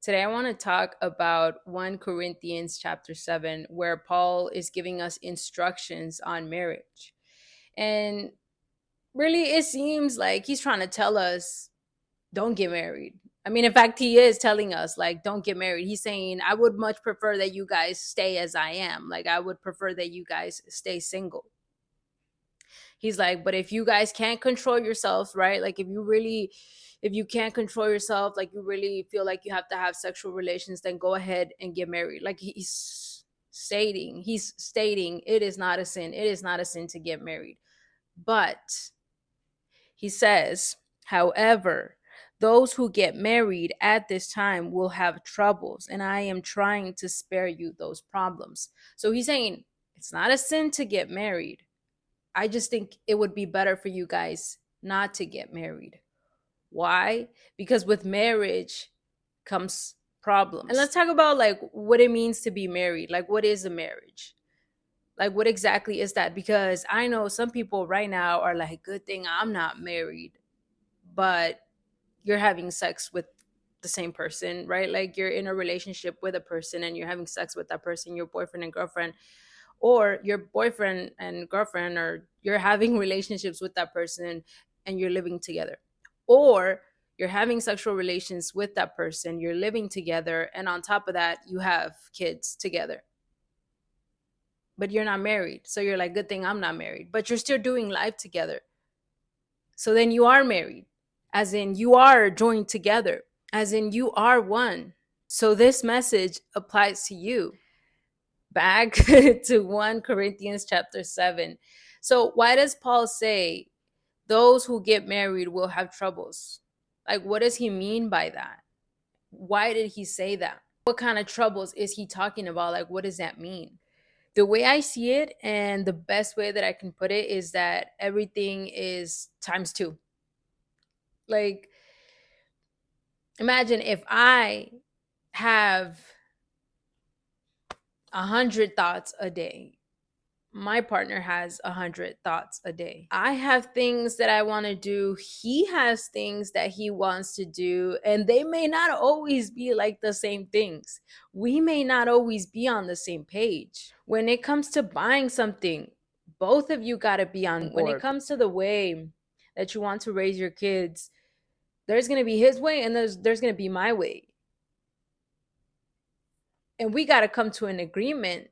Today I want to talk about 1 Corinthians chapter 7 where Paul is giving us instructions on marriage. And really it seems like he's trying to tell us don't get married. I mean, in fact, he is telling us like don't get married. He's saying I would much prefer that you guys stay as I am. Like I would prefer that you guys stay single. He's like, but if you guys can't control yourselves, right? Like if you can't control yourself, like you really feel like you have to have sexual relations, then go ahead and get married. Like he's stating it is not a sin. It is not a sin to get married. But he says, however, those who get married at this time will have troubles, and I am trying to spare you those problems. So he's saying it's not a sin to get married. I just think it would be better for you guys not to get married. Why? Because with marriage comes problems. And let's talk about like what it means to be married. Like what is a marriage? Like what exactly is that? Because I know some people right now are like, good thing I'm not married, but you're having sex with the same person, right? Like you're in a relationship with a person and you're having sex with that person, your boyfriend and girlfriend, or your boyfriend and girlfriend, or you're having relationships with that person and you're living together, or you're having sexual relations with that person, you're living together, and on top of that you have kids together, but you're not married. So you're like, good thing I'm not married, but you're still doing life together. So then you are married, as in you are joined together, as in you are one. So this message applies to you. Back to 1 Corinthians chapter 7. So why does Paul say those who get married will have troubles? Like what does he mean by that? Why did he say that? What kind of troubles is he talking about? Like what does that mean? The way I see it and the best way that I can put it is that everything is times 2. Like imagine if I have 100 thoughts a day, my partner has 100 thoughts a day. I have things that I want to do. He has things that he wants to do. And they may not always be like the same things. We may not always be on the same page. When it comes to buying something, both of you got to be on board. When it comes to the way that you want to raise your kids, there's going to be his way and there's going to be my way. And we got to come to an agreement.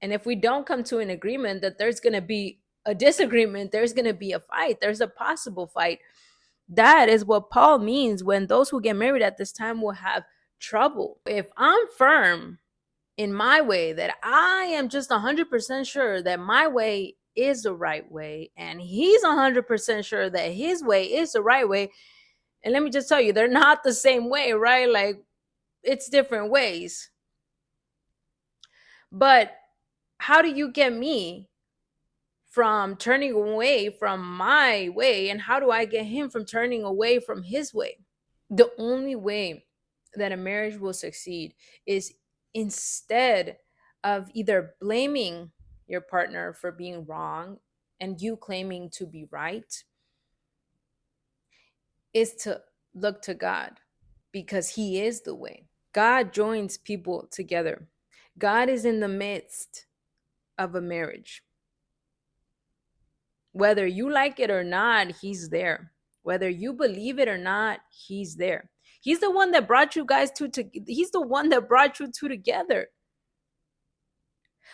And if we don't come to an agreement, that there's going to be a disagreement, there's going to be a fight, there's a possible fight. That is what Paul means when those who get married at this time will have trouble. If I'm firm in my way, that I am just 100% sure that my way is the right way, and he's 100% sure that his way is the right way. And let me just tell you, they're not the same way, right? Like it's different ways. But how do you get me from turning away from my way, and how do I get him from turning away from his way? The only way that a marriage will succeed is instead of either blaming your partner for being wrong and you claiming to be right, is to look to God, because he is the way. God joins people together. God is in the midst of a marriage. Whether you like it or not, he's there. Whether you believe it or not, he's there. He's the one that brought you guys he's the one that brought you two together.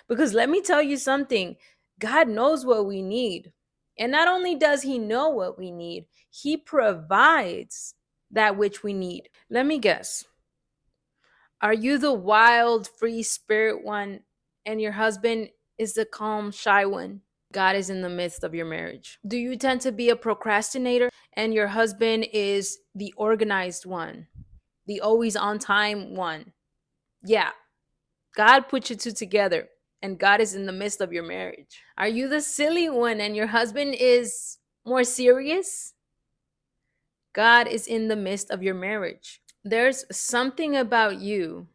Because let me tell you something, God knows what we need. And not only does he know what we need, he provides that which we need. Let me guess. Are you the wild, free spirit one, and your husband is the calm, shy one? God is in the midst of your marriage. Do you tend to be a procrastinator and your husband is the organized one, the always on time one? Yeah, God put you two together and God is in the midst of your marriage. Are you the silly one and your husband is more serious? God is in the midst of your marriage. There's something about you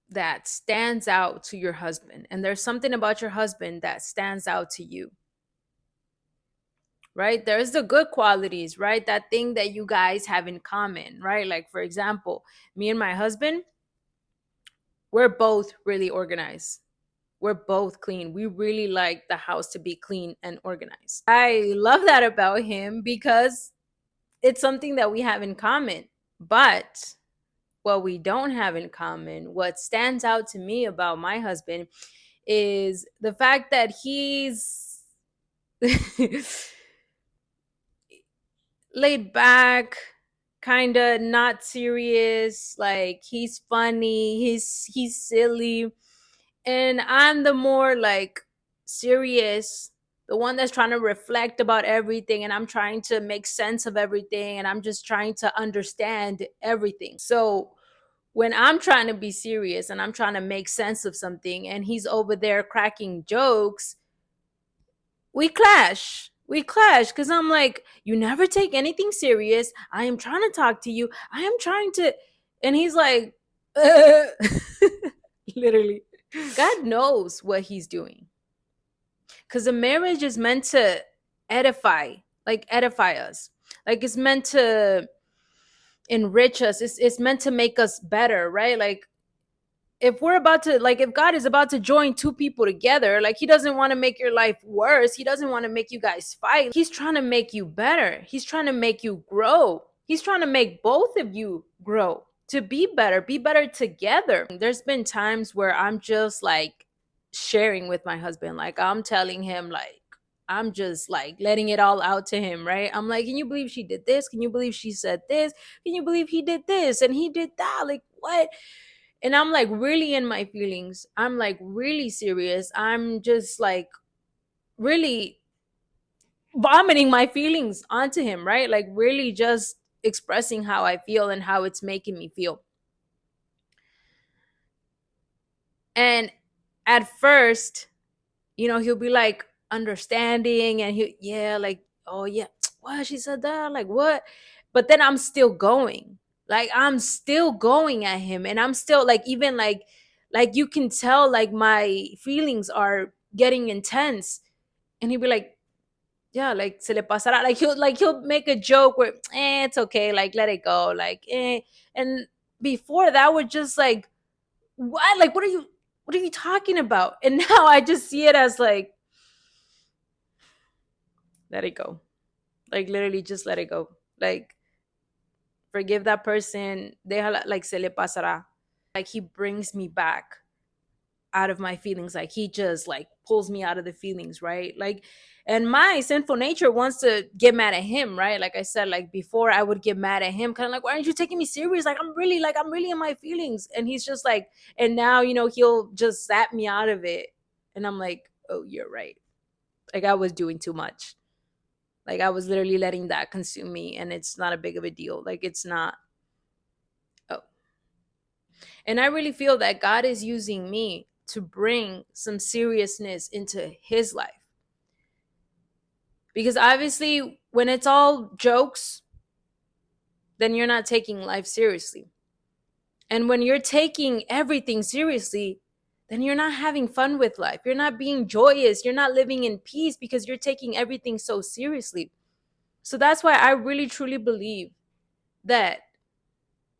that stands out to your husband, and there's something about your husband that stands out to you. right? There's the good qualities, right? That thing that you guys have in common, right? Like, for example, me and my husband, we're both really organized. We're both clean. We really like the house to be clean and organized. I love that about him because it's something that we have in common. But what we don't have in common, what stands out to me about my husband is the fact that he's laid back, kind of not serious, like he's funny, he's silly, and I'm the more like serious, the one that's trying to reflect about everything, and I'm trying to make sense of everything, and I'm just trying to understand everything. So when I'm trying to be serious and I'm trying to make sense of something and he's over there cracking jokes, we clash because I'm like, you never take anything serious. I am trying to talk to you. I am trying to. And he's like, literally. God knows what he's doing. Because a marriage is meant to edify, like edify us. Like it's meant to enrich us. It's meant to make us better, right? Like if we're about to, like if God is about to join two people together, like he doesn't want to make your life worse, he doesn't want to make you guys fight. He's trying to make you better, he's trying to make you grow, he's trying to make both of you grow to be better together. There's been times where I'm just like sharing with my husband, like I'm telling him, like I'm just like letting it all out to him, right? I'm like, can you believe she did this? Can you believe she said this? Can you believe he did this and he did that? Like what? And I'm like really in my feelings. I'm like really serious. I'm just like really vomiting my feelings onto him, right? Like really just expressing how I feel and how it's making me feel. And at first, he'll be like understanding and yeah, like, oh yeah, what she said that, like what? But then I'm still going. Like I'm still going at him and I'm still like even like you can tell like my feelings are getting intense and he'll be like, yeah, like se le pasará. Like he'll make a joke where it's okay, like let it go, like and before that was just like, what? Like what are you talking about? And now I just see it as like, let it go. Like literally just let it go. Like forgive that person. Déjala, like se le pasará. Like he brings me back out of my feelings. Like he just like pulls me out of the feelings, right? Like, and my sinful nature wants to get mad at him, right? Like I said, like before I would get mad at him, kind of like, why aren't you taking me serious? Like I'm really in my feelings. And he's just like, and now, he'll just zap me out of it. And I'm like, oh, you're right. Like I was doing too much. Like I was literally letting that consume me and it's not a big of a deal. Like it's not. Oh. And I really feel that God is using me to bring some seriousness into his life. Because obviously when it's all jokes, then you're not taking life seriously. And when you're taking everything seriously, then you're not having fun with life. You're not being joyous. You're not living in peace because you're taking everything so seriously. So that's why I really truly believe that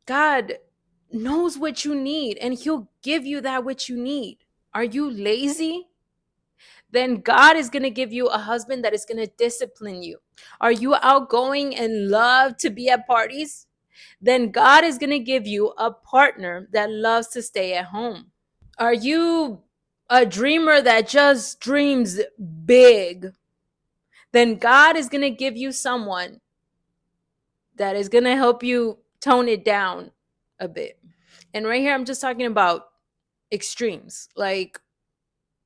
God knows what you need and he'll give you that which you need. Are you lazy? Then God is going to give you a husband that is going to discipline you. Are you outgoing and love to be at parties? Then God is going to give you a partner that loves to stay at home. Are you a dreamer that just dreams big? Then God is going to give you someone that is going to help you tone it down a bit. And right here, I'm just talking about extremes. Like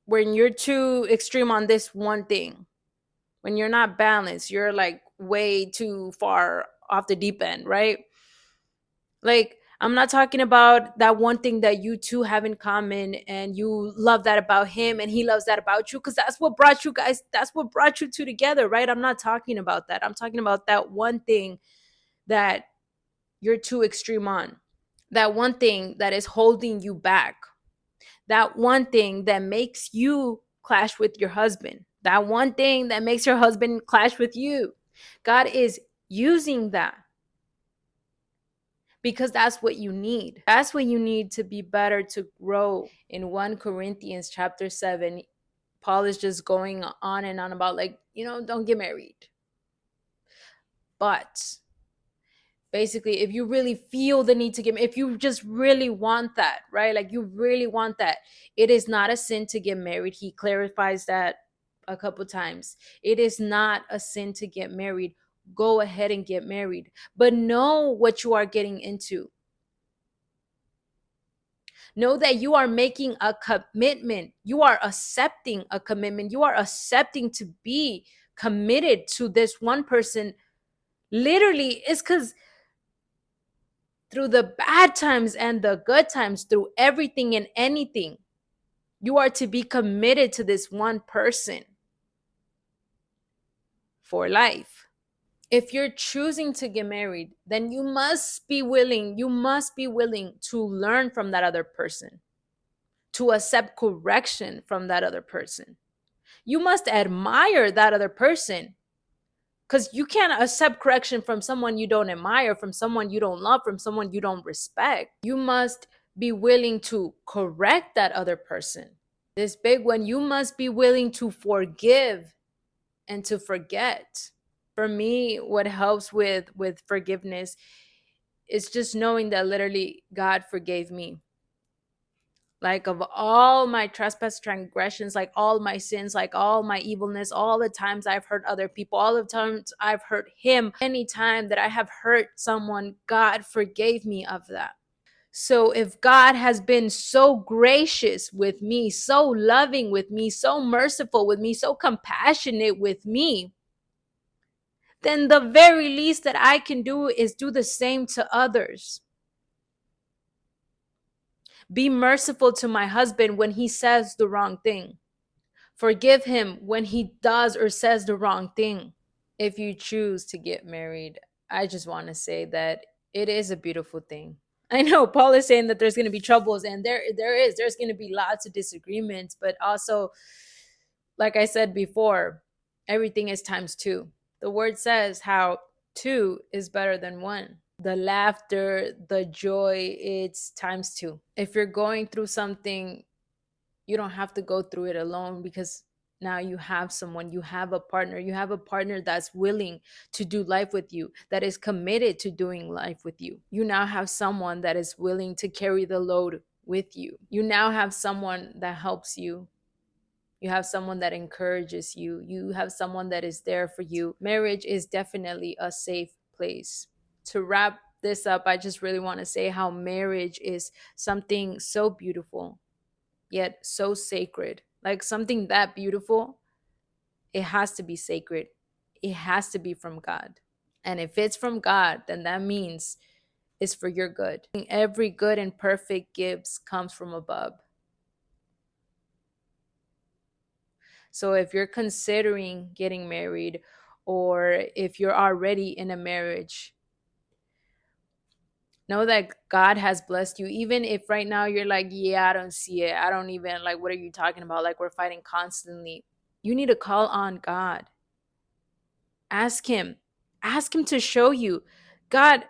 when you're too extreme on this one thing, when you're not balanced, you're like way too far off the deep end, right? Like, I'm not talking about that one thing that you two have in common and you love that about him and he loves that about you, because that's what brought you two together, right? I'm not talking about that. I'm talking about that one thing that you're too extreme on, that one thing that is holding you back, that one thing that makes you clash with your husband. That one thing that makes your husband clash with you. God is using that because that's what you need. That's what you need to be better, to grow. In 1 Corinthians chapter 7, Paul is just going on and on about, like, don't get married. But basically, if you really feel the need to get, if you just really want that, right? Like, you really want that, it is not a sin to get married. He clarifies that a couple times. It is not a sin to get married. Go ahead and get married, but know what you are getting into. Know that you are making a commitment. You are accepting a commitment. You are accepting to be committed to this one person. Literally, it's because through the bad times and the good times, through everything and anything, you are to be committed to this one person for life. If you're choosing to get married, then you must be willing to learn from that other person, to accept correction from that other person. You must admire that other person, because you can't accept correction from someone you don't admire, from someone you don't love, from someone you don't respect. You must be willing to correct that other person. This big one, you must be willing to forgive and to forget. For me, what helps with forgiveness is just knowing that literally God forgave me. Like, of all my trespass, transgressions, like all my sins, like all my evilness, all the times I've hurt other people, all the times I've hurt him, any time that I have hurt someone, God forgave me of that. So if God has been so gracious with me, so loving with me, so merciful with me, so compassionate with me, then the very least that I can do is do the same to others. Be merciful to my husband when he says the wrong thing. Forgive him when he does or says the wrong thing. If you choose to get married, I just want to say that it is a beautiful thing. I know Paul is saying that there's going to be troubles, and there's going to be lots of disagreements, but also, like I said before, everything is times two. The word says how two is better than one. The laughter, the joy, it's times two. If you're going through something, you don't have to go through it alone, because now you have someone, you have a partner that's willing to do life with you, that is committed to doing life with you. You now have someone that is willing to carry the load with you. You now have someone that helps you. You have someone that encourages you. You have someone that is there for you. Marriage is definitely a safe place. To wrap this up, I just really want to say how marriage is something so beautiful, yet so sacred. Like, something that beautiful, it has to be sacred. It has to be from God. And if it's from God, then that means it's for your good. Every good and perfect gift comes from above. So if you're considering getting married, or if you're already in a marriage, know that God has blessed you. Even if right now you're like, yeah, I don't see it. I don't even, like, what are you talking about? Like, we're fighting constantly. You need to call on God. Ask him. Ask him to show you. God,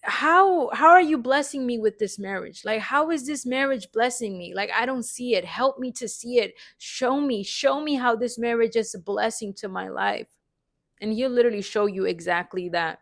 how are you blessing me with this marriage? Like, how is this marriage blessing me? Like, I don't see it. Help me to see it. Show me how this marriage is a blessing to my life. And he'll literally show you exactly that.